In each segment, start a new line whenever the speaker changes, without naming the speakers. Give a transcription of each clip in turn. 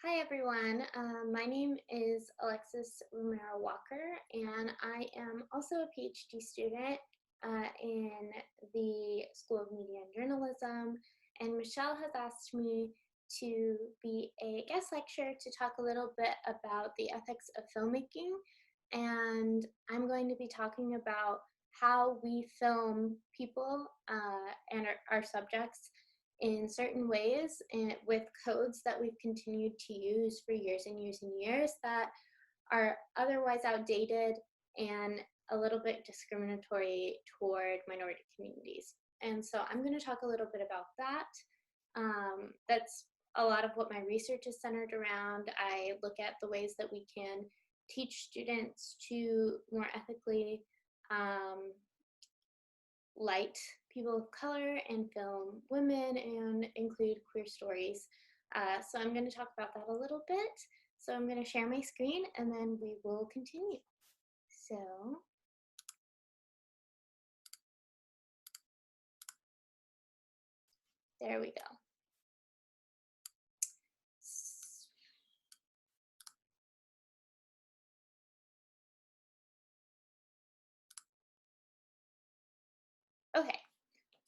Hi everyone, my name is Alexis Romero Walker and I am also a PhD student in the School of Media and Journalism, and Michelle has asked me to be a guest lecturer to talk a little bit about the ethics of filmmaking, and I'm going to be talking about how we film people and our subjects in certain ways and with codes that we've continued to use for years and years and years that are otherwise outdated and a little bit discriminatory toward minority communities. And so I'm going to talk a little bit about that. That's a lot of what my research is centered around. I look at the ways that we can teach students to more ethically um, light people of color and film women and include queer stories. So I'm going to talk about that a little bit. So I'm going to share my screen and then we will continue. So there we go. Okay,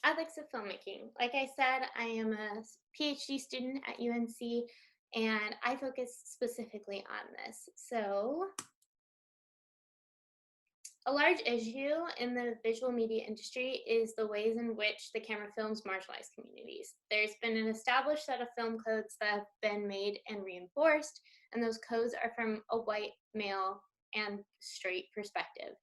ethics of filmmaking. Like I said, I am a PhD student at UNC and I focus specifically on this. So a large issue in the visual media industry is the ways in which the camera films marginalized communities. There's been an established set of film codes that have been made and reinforced, and those codes are from a white male and straight perspective.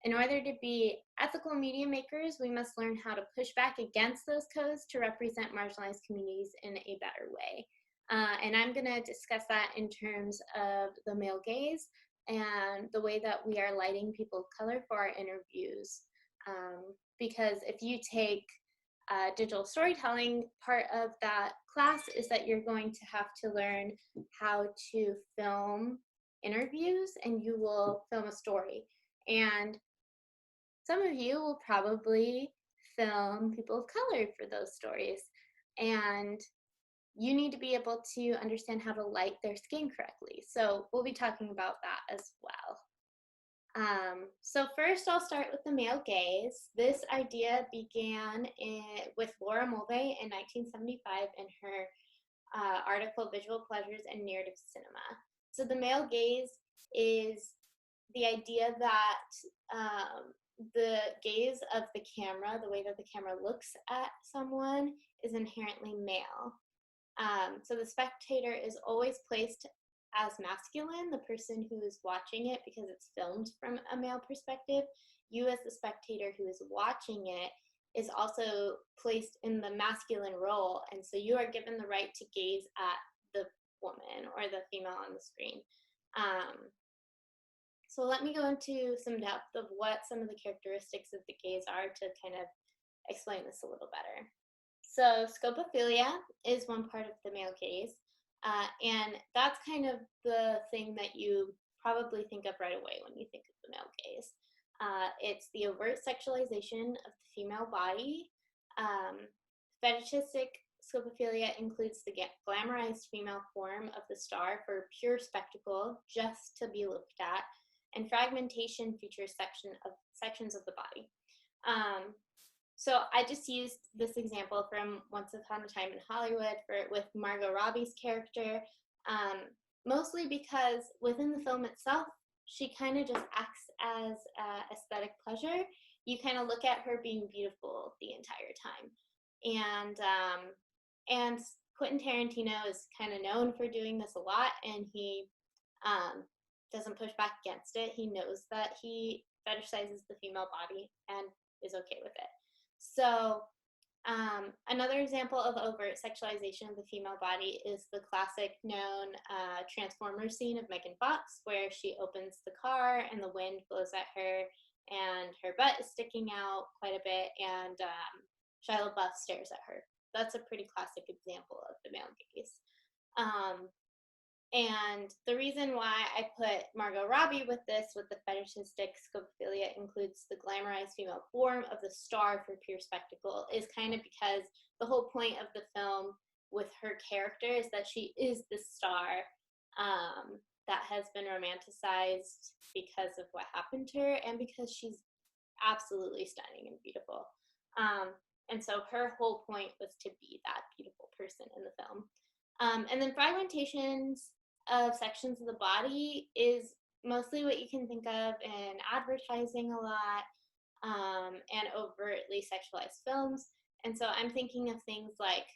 In order to be ethical media makers, we must learn how to push back against those codes to represent marginalized communities in a better way. And I'm going to discuss that in terms of the male gaze and the way that we are lighting people of color for our interviews. Because if you take digital storytelling, part of that class is that you're going to have to learn how to film interviews and you will film a story. And some of you will probably film people of color for those stories. And you need to be able to understand how to light their skin correctly. So we'll be talking about that as well. So first I'll start with the male gaze. This idea began with Laura Mulvey in 1975 in her article, Visual Pleasures and Narrative Cinema. So the male gaze is the idea that the gaze of the camera, the way that the camera looks at someone, is inherently male. So the spectator is always placed as masculine, the person who is watching it, because it's filmed from a male perspective. You as the spectator who is watching it is also placed in the masculine role, and so you are given the right to gaze at the woman or the female on the screen. So let me go into some depth of what some of the characteristics of the gaze are to kind of explain this a little better. So scopophilia is one part of the male gaze, and that's kind of the thing that you probably think of right away when you think of the male gaze. It's the overt sexualization of the female body. Fetishistic scopophilia includes the glamorized female form of the star for pure spectacle, just to be looked at, and fragmentation features sections of the body. So I just used this example from Once Upon a Time in Hollywood with Margot Robbie's character, mostly because within the film itself, she kind of just acts as aesthetic pleasure. You kind of look at her being beautiful the entire time. And Quentin Tarantino is kind of known for doing this a lot, and he doesn't push back against it. He knows that he fetishizes the female body and is okay with it. So another example of overt sexualization of the female body is the classic known Transformers scene of Megan Fox, where she opens the car and the wind blows at her and her butt is sticking out quite a bit, and Shia LaBeouf stares at her. That's a pretty classic example of the male gaze. And the reason why I put Margot Robbie with this, with the fetishistic scopophilia includes the glamorized female form of the star for pure spectacle, is kind of because the whole point of the film with her character is that she is the star that has been romanticized because of what happened to her and because she's absolutely stunning and beautiful. Um, and so her whole point was to be that beautiful person in the film. And then fragmentations of sections of the body is mostly what you can think of in advertising a lot, and overtly sexualized films. And so I'm thinking of things like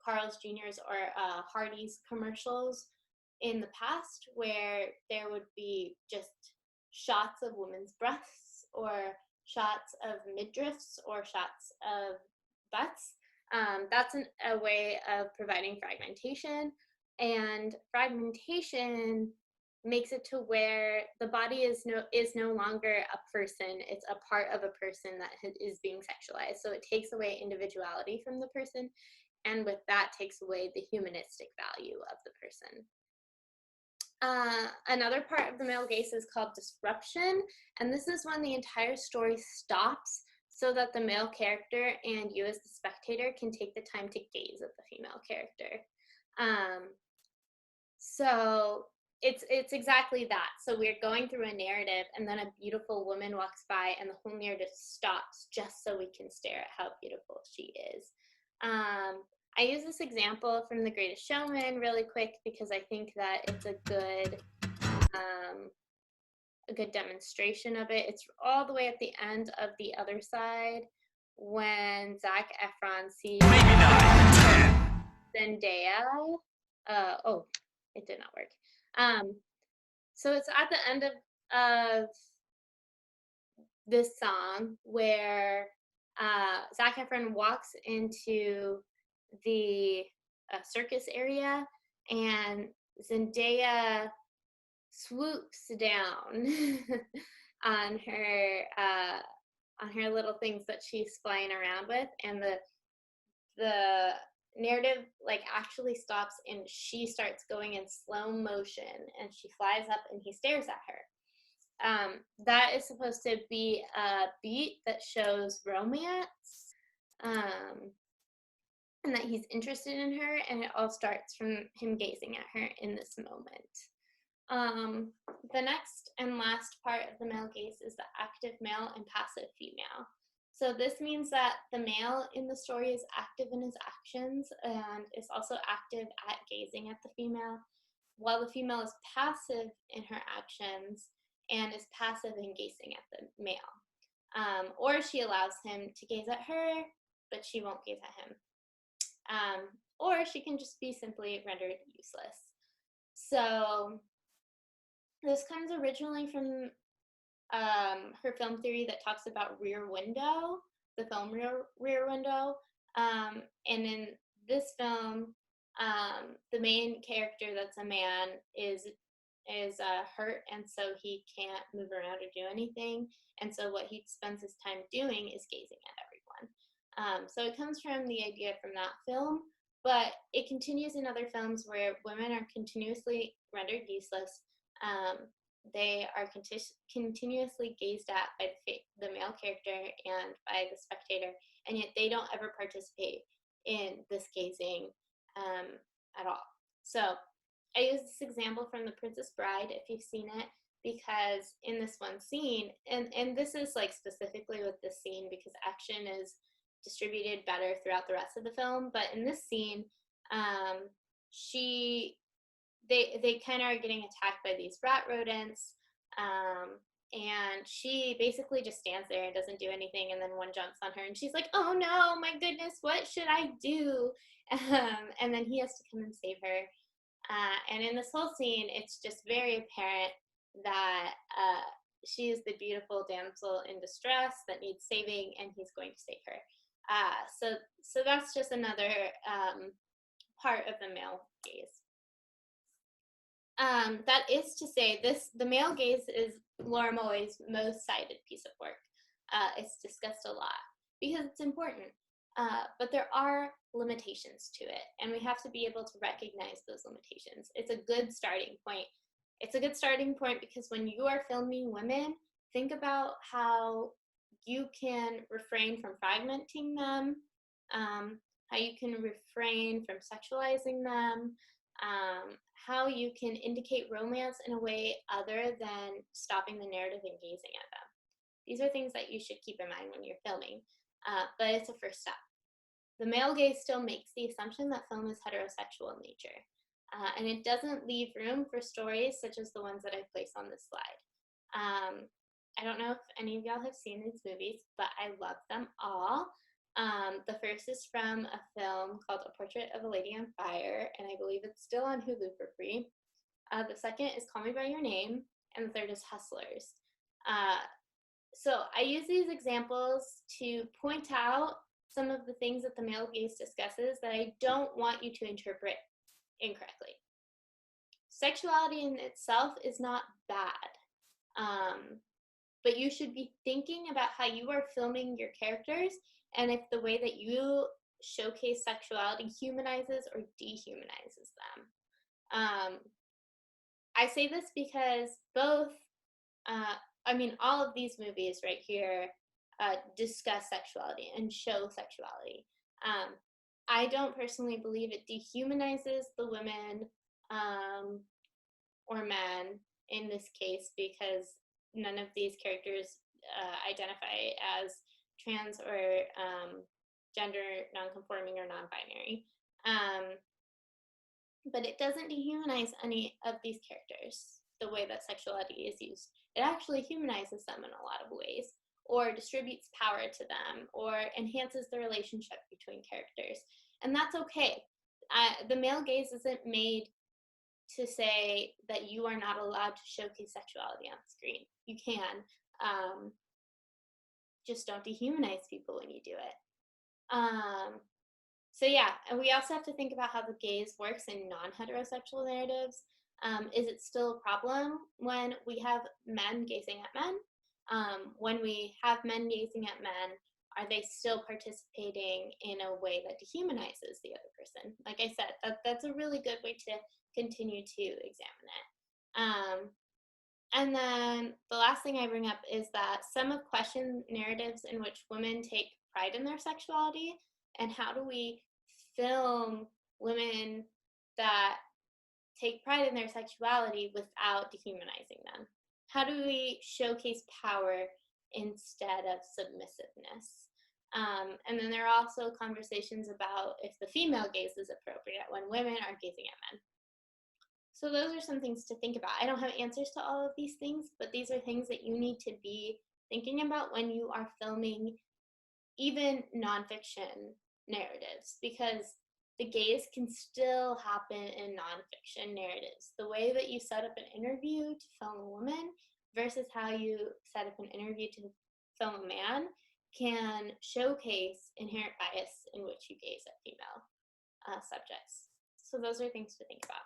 Carl's Jr.'s or Hardee's commercials in the past, where there would be just shots of women's breasts or shots of midriffs or shots of butts. That's a way of providing fragmentation. And fragmentation makes it to where the body is no longer a person, it's a part of a person that is being sexualized. So it takes away individuality from the person, and with that takes away the humanistic value of the person. Another part of the male gaze is called disruption, and this is when the entire story stops so that the male character and you as the spectator can take the time to gaze at the female character. So it's exactly that. So we're going through a narrative, and then a beautiful woman walks by, and the whole narrative stops just so we can stare at how beautiful she is. I use this example from The Greatest Showman really quick because I think that it's a good demonstration of it. It's all the way at the end of The Other Side when Zac Efron sees Zendaya. Oh, it did not work. So it's at the end of this song where Zac Efron walks into the circus area, and Zendaya swoops down on her little things that she's flying around with, and the narrative like actually stops, and she starts going in slow motion, and she flies up, and he stares at her. That is supposed to be a beat that shows romance, and that he's interested in her, and it all starts from him gazing at her in this moment. The next and last part of the male gaze is the active male and passive female. So this means that the male in the story is active in his actions and is also active at gazing at the female, while the female is passive in her actions and is passive in gazing at the male. Or she allows him to gaze at her, but she won't gaze at him. Or she can just be simply rendered useless. So this comes originally from her film theory that talks about Rear Window, the film Rear Window. And in this film, the main character that's a man is hurt, and so he can't move around or do anything. And so what he spends his time doing is gazing at everyone. So it comes from the idea from that film, but it continues in other films where women are continuously rendered useless. They are continuously gazed at by the male character and by the spectator, and yet they don't ever participate in this gazing at all. So I use this example from The Princess Bride, if you've seen it, because in this one scene, and this is like specifically with this scene because action is distributed better throughout the rest of the film, but in this scene, they kind of are getting attacked by these rat rodents, and she basically just stands there and doesn't do anything, and then one jumps on her, and she's like, oh no, my goodness, what should I do? And then he has to come and save her. And in this whole scene, it's just very apparent that she is the beautiful damsel in distress that needs saving, and he's going to save her. So that's just another part of the male gaze. That is to say, the male gaze is Laura Mulvey's most cited piece of work. It's discussed a lot because it's important, but there are limitations to it, and we have to be able to recognize those limitations. It's a good starting point. It's a good starting point because when you are filming women, think about how you can refrain from fragmenting them, how you can refrain from sexualizing them, how you can indicate romance in a way other than stopping the narrative and gazing at them. These are things that you should keep in mind when you're filming, but it's a first step. The male gaze still makes the assumption that film is heterosexual in nature, and it doesn't leave room for stories such as the ones that I place on this slide. Um, I don't know if any of y'all have seen these movies, but I love them all. The first is from a film called A Portrait of a Lady on Fire, and I believe it's still on Hulu for free. The second is Call Me By Your Name, and the third is Hustlers. Uh, so I use these examples to point out some of the things that the male gaze discusses that I don't want you to interpret incorrectly. Sexuality in itself is not bad, but you should be thinking about how you are filming your characters and if the way that you showcase sexuality humanizes or dehumanizes them. I say this because both, all of these movies right here discuss sexuality and show sexuality. I don't personally believe it dehumanizes the women or men in this case because none of these characters identify as trans or gender nonconforming or non-binary. But it doesn't dehumanize any of these characters the way that sexuality is used. It actually humanizes them in a lot of ways, or distributes power to them, or enhances the relationship between characters. And that's okay. The male gaze isn't made to say that you are not allowed to showcase sexuality on screen. You can. Just don't dehumanize people when you do it. So yeah, and we also have to think about how the gaze works in non-heterosexual narratives. Is it still a problem when we have men gazing at men? When we have men gazing at men, are they still participating in a way that dehumanizes the other person? Like I said, that's a really good way to continue to examine it. And then the last thing I bring up is that some of question narratives in which women take pride in their sexuality, and how do we film women that take pride in their sexuality without dehumanizing them? How do we showcase power instead of submissiveness? And then there are also conversations about if the female gaze is appropriate when women are gazing at men. So those are some things to think about. I don't have answers to all of these things, but these are things that you need to be thinking about when you are filming even nonfiction narratives, because the gaze can still happen in nonfiction narratives. The way that you set up an interview to film a woman versus how you set up an interview to film a man can showcase inherent bias in which you gaze at female subjects. So those are things to think about.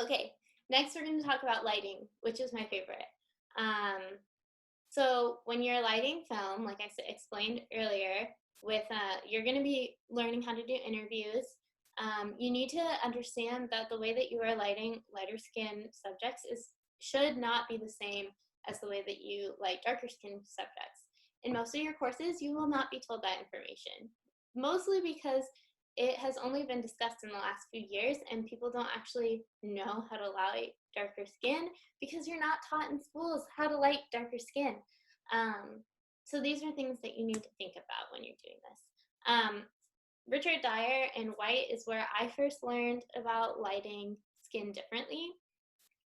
Okay, next we're going to talk about lighting, which is my favorite. So when you're lighting film, like I explained earlier, with you're going to be learning how to do interviews. You need to understand that the way that you are lighting lighter skin subjects should not be the same as the way that you light darker skin subjects. In most of your courses, you will not be told that information, mostly because it has only been discussed in the last few years and people don't actually know how to light darker skin because you're not taught in schools how to light darker skin. So these are things that you need to think about when you're doing this. Richard Dyer in White is where I first learned about lighting skin differently.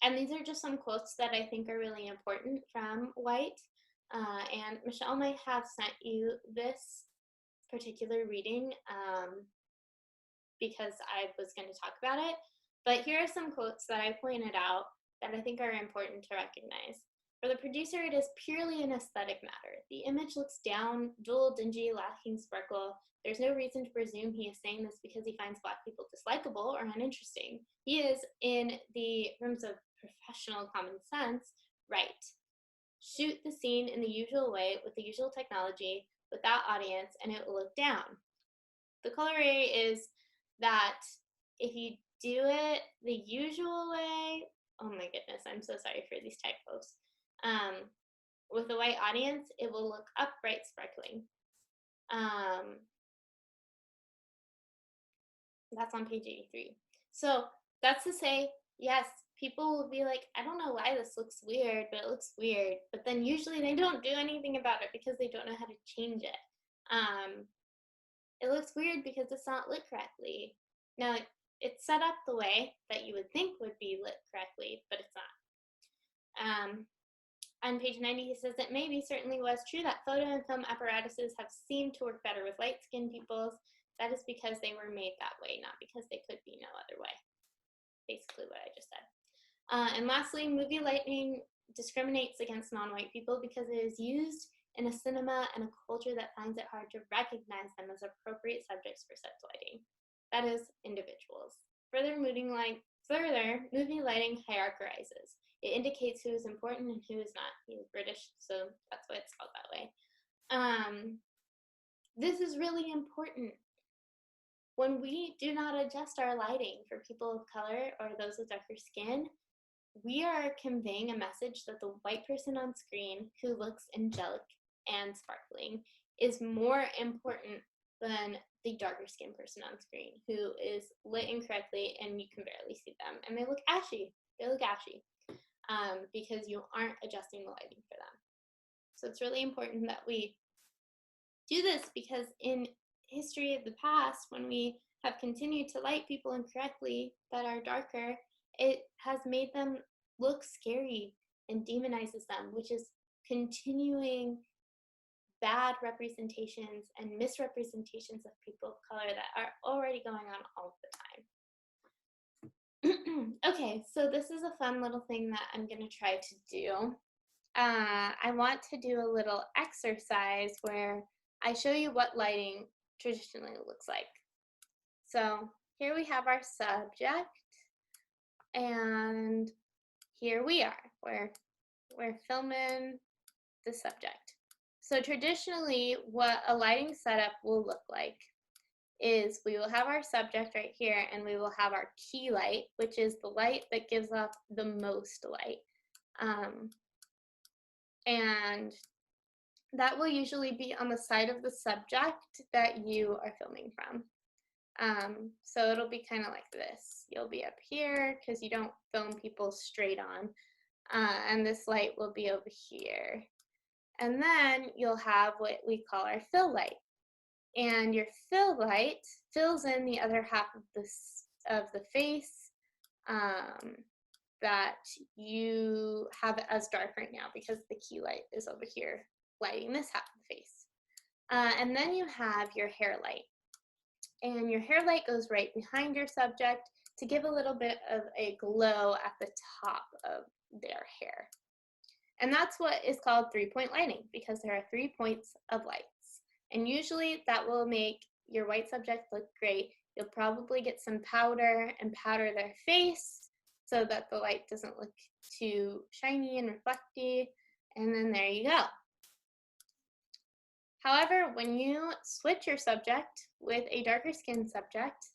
And these are just some quotes that I think are really important from White. And Michele might have sent you this particular reading because I was going to talk about it. But here are some quotes that I pointed out that I think are important to recognize. For the producer, it is purely an aesthetic matter. The image looks down, dull, dingy, lacking sparkle. There's no reason to presume he is saying this because he finds Black people dislikable or uninteresting. He is, in the terms of professional common sense, right. Shoot the scene in the usual way with the usual technology without audience and it will look down. The corollary is that if you do it the usual way, oh my goodness, I'm so sorry for these typos. With a white audience, it will look upright, sparkling. That's on page 83. So that's to say, yes, people will be like, I don't know why this looks weird, but it looks weird. But then usually they don't do anything about it because they don't know how to change it. It looks weird because it's not lit correctly. Now, it's set up the way that you would think would be lit correctly, but it's not. On page 90, he says it maybe certainly was true that photo and film apparatuses have seemed to work better with light-skinned peoples. That is because they were made that way, not because they could be no other way. Basically what I just said. And lastly, movie lighting discriminates against non-white people because it is used in a cinema and a culture that finds it hard to recognize them as appropriate subjects for such lighting. That is, individuals. Further, movie lighting hierarchizes. It indicates who is important and who is not. He's British, so that's why it's spelled that way. This is really important. When we do not adjust our lighting for people of color or those with darker skin, we are conveying a message that the white person on screen who looks angelic and sparkling is more important than the darker skinned person on screen who is lit incorrectly and you can barely see them and they look ashy. Because you aren't adjusting the lighting for them. So it's really important that we do this because in history of the past, when we have continued to light people incorrectly that are darker, it has made them look scary and demonizes them, which is continuing bad representations and misrepresentations of people of color that are already going on all the time. Okay, so this is a fun little thing that I'm going to try to do. I want to do a little exercise where I show you what lighting traditionally looks like. So here we have our subject, and here we are. We're filming the subject. So traditionally, what a lighting setup will look like is we will have our subject right here and we will have our key light, which is the light that gives off the most light. And that will usually be on the side of the subject that you are filming from. So it'll be kind of like this. You'll be up here because you don't film people straight on. And this light will be over here. And then you'll have what we call our fill light. And your fill light fills in the other half of the face that you have as dark right now because the key light is over here lighting this half of the face. And then you have your hair light. And your hair light goes right behind your subject to give a little bit of a glow at the top of their hair. And that's what is called 3-point lighting because there are 3 points of lights. And usually that will make your white subject look great. You'll probably get some powder and powder their face so that the light doesn't look too shiny and reflecty. And then there you go. However, when you switch your subject with a darker skinned subject,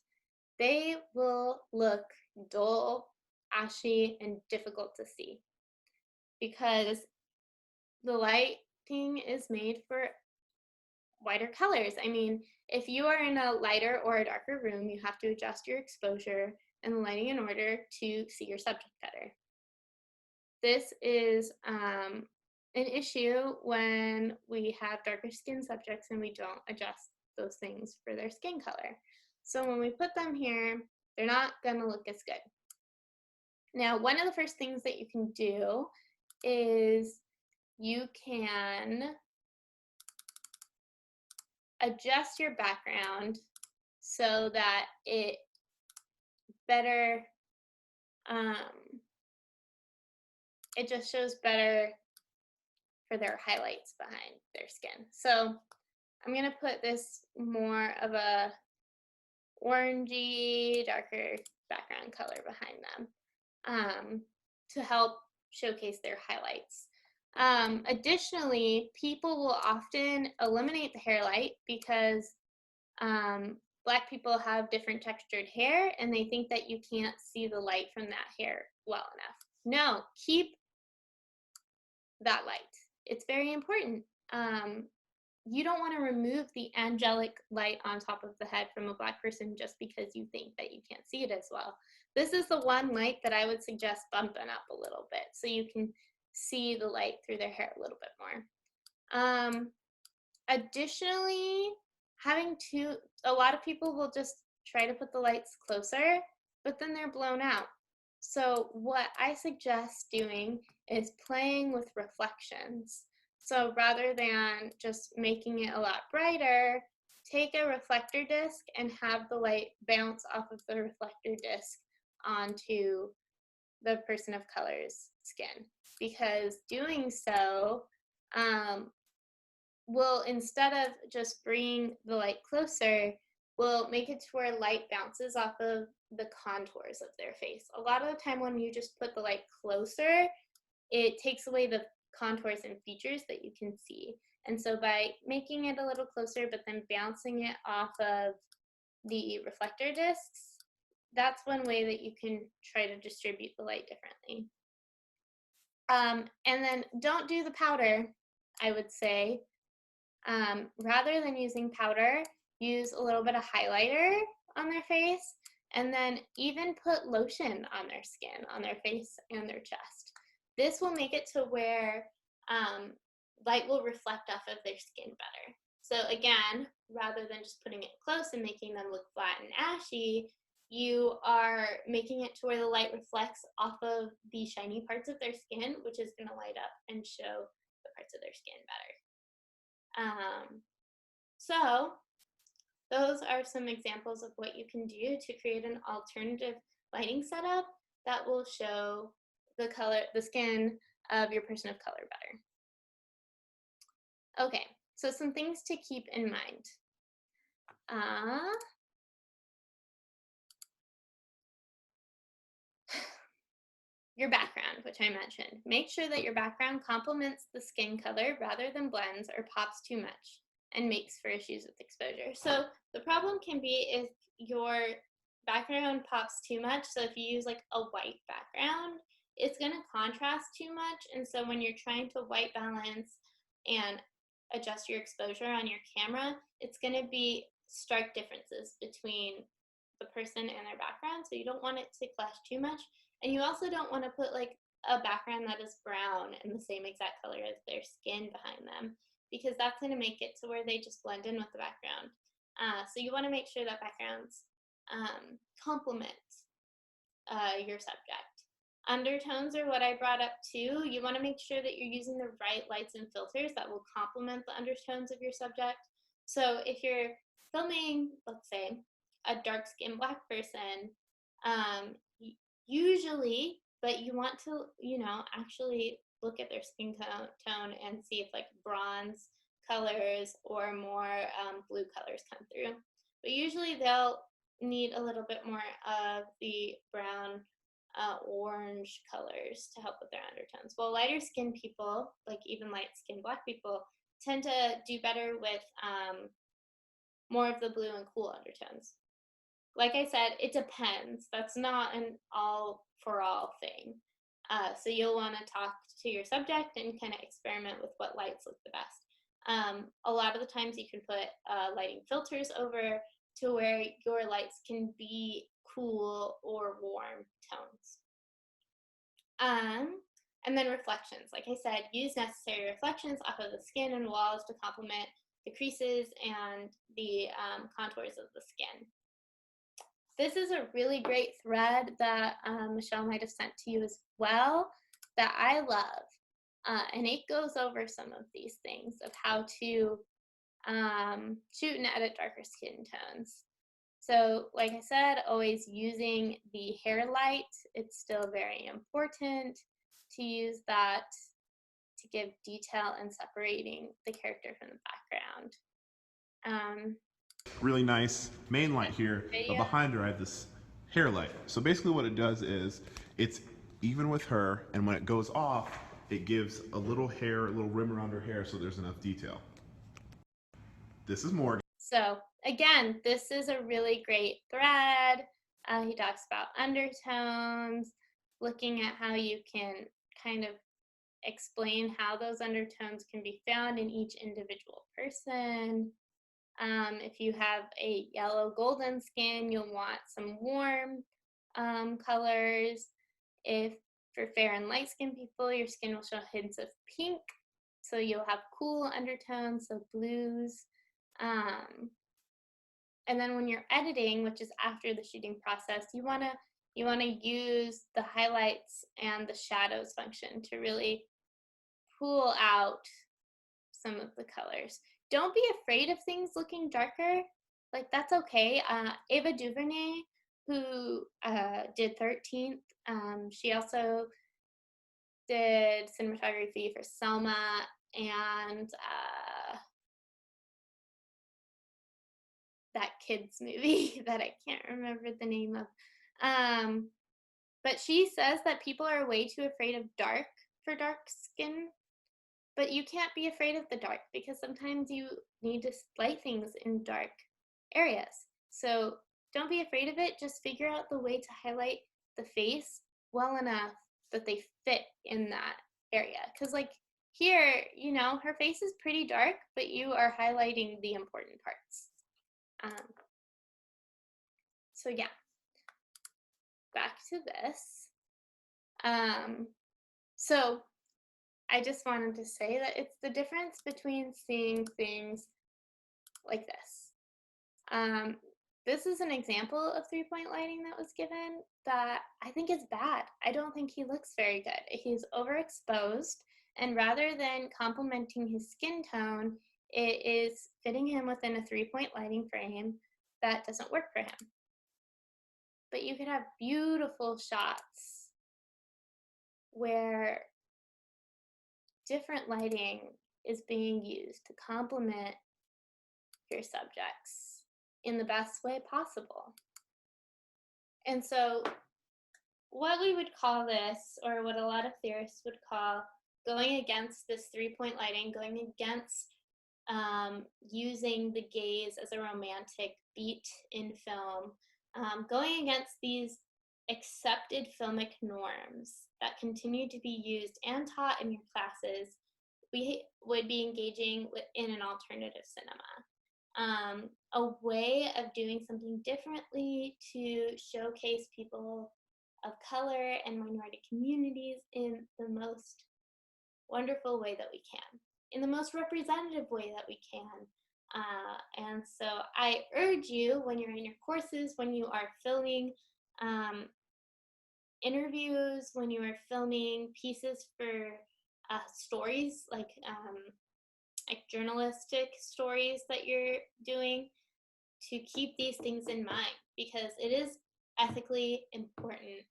they will look dull, ashy, and difficult to see because the lighting is made for whiter colors. I mean, if you are in a lighter or a darker room, you have to adjust your exposure and the lighting in order to see your subject better. This is an issue when we have darker skin subjects and we don't adjust those things for their skin color. So when we put them here, they're not going to look as good. Now, one of the first things that you can do is you can adjust your background so that it better, it just shows better for their highlights behind their skin. So I'm going to put this more of a orangey, darker background color behind them to help showcase their highlights. Additionally, people will often eliminate the hair light because Black people have different textured hair and they think that you can't see the light from that hair well enough. No, keep that light. It's very important. you don't want to remove the angelic light on top of the head from a Black person just because you think that you can't see it as well. This is the one light that I would suggest bumping up a little bit so you can see the light through their hair a little bit more. Additionally, a lot of people will just try to put the lights closer, but then they're blown out. So what I suggest doing is playing with reflections. So rather than just making it a lot brighter, take a reflector disc and have the light bounce off of the reflector disc onto the person of color's skin, because doing so will, instead of just bringing the light closer, will make it to where light bounces off of the contours of their face. A lot of the time when you just put the light closer, it takes away the contours and features that you can see. And so by making it a little closer but then bouncing it off of the reflector discs, that's one way that you can try to distribute the light differently. And then don't do the powder, I would say. Rather than using powder, use a little bit of highlighter on their face, and then even put lotion on their skin, on their face and their chest. This will make it to where light will reflect off of their skin better. So again, rather than just putting it close and making them look flat and ashy, you are making it to where the light reflects off of the shiny parts of their skin, which is going to light up and show the parts of their skin better. So those are some examples of what you can do to create an alternative lighting setup that will show the skin of your person of color better. Okay, so some things to keep in mind. Your background, which I mentioned. Make sure that your background complements the skin color rather than blends or pops too much and makes for issues with exposure. So the problem can be if your background pops too much. So if you use like a white background, it's going to contrast too much. And so when you're trying to white balance and adjust your exposure on your camera, it's going to be stark differences between the person and their background. So you don't want it to clash too much. And you also don't want to put like a background that is brown and the same exact color as their skin behind them, because that's going to make it to where they just blend in with the background. So you want to make sure that backgrounds complement your subject. Undertones are what I brought up too. You want to make sure that you're using the right lights and filters that will complement the undertones of your subject. So if you're filming, let's say, a dark-skinned Black person, usually, but you want to, actually look at their skin tone and see if like bronze colors or more blue colors come through. But usually they'll need a little bit more of the brown, orange colors to help with their undertones. Well, lighter skinned people, like even light skinned Black people, tend to do better with more of the blue and cool undertones. Like I said, it depends. That's not an all for all thing. So you'll want to talk to your subject and kind of experiment with what lights look the best. A lot of the times you can put lighting filters over to where your lights can be cool or warm tones. And then reflections. Like I said, use necessary reflections off of the skin and walls to complement the creases and the contours of the skin. This is a really great thread that Michele might have sent to you as well that I love. And it goes over some of these things of how to shoot and edit darker skin tones. So like I said, always using the hair light. It's still very important to use that to give detail and separating the character from the background.
Really nice main light here, but behind her I have this hair light. So basically what it does is it's even with her, and when it goes off, it gives a little rim around her hair so there's enough detail. This is Morgan.
So again, this is a really great thread. He talks about undertones, looking at how you can kind of explain how those undertones can be found in each individual person. If you have a yellow golden skin, you'll want some warm colors. If for fair and light skin people, your skin will show hints of pink. So you'll have cool undertones, so blues. And then when you're editing, which is after the shooting process, you wanna use the highlights and the shadows function to really pull out some of the colors. Don't be afraid of things looking darker. Like that's okay. Ava DuVernay, who did 13th, she also did cinematography for Selma and that kids movie that I can't remember the name of. But she says that people are way too afraid of dark for dark skin, but you can't be afraid of the dark because sometimes you need to light things in dark areas. So don't be afraid of it. Just figure out the way to highlight the face well enough that they fit in that area. Because, like, here, her face is pretty dark, but you are highlighting the important parts. So, yeah. Back to this. So I just wanted to say that it's the difference between seeing things like this. This is an example of three-point lighting that was given that I think is bad. I don't think he looks very good. He's overexposed, and rather than complementing his skin tone, it is fitting him within a three-point lighting frame that doesn't work for him. But you could have beautiful shots where different lighting is being used to complement your subjects in the best way possible. And so what we would call this, or what a lot of theorists would call going against this three-point lighting, going against using the gaze as a romantic beat in film, going against these accepted filmic norms that continue to be used and taught in your classes, we would be engaging in an alternative cinema. A way of doing something differently to showcase people of color and minority communities in the most wonderful way that we can, in the most representative way that we can. And so I urge you, when you're in your courses, when you are filming interviews, when you are filming pieces for stories, like journalistic stories that you're doing, to keep these things in mind, because it is ethically important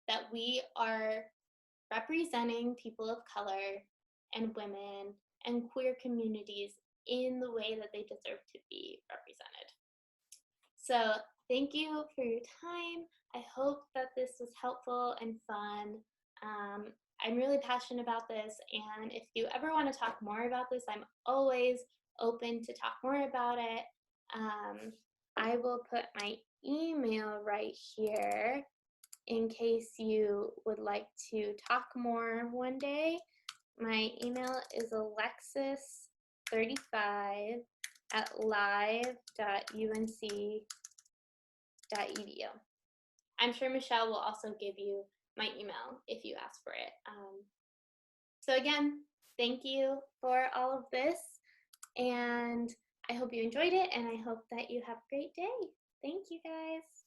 that we are representing people of color and women and queer communities in the way that they deserve to be represented. So thank you for your time. I hope that this was helpful and fun. I'm really passionate about this, and if you ever want to talk more about this, I'm always open to talk more about it. I will put my email right here in case you would like to talk more one day. My email is alexis35@live.unc.edu. I'm sure Michelle will also give you my email if you ask for it. So again, thank you for all of this, and I hope you enjoyed it, and I hope that you have a great day. Thank you, guys.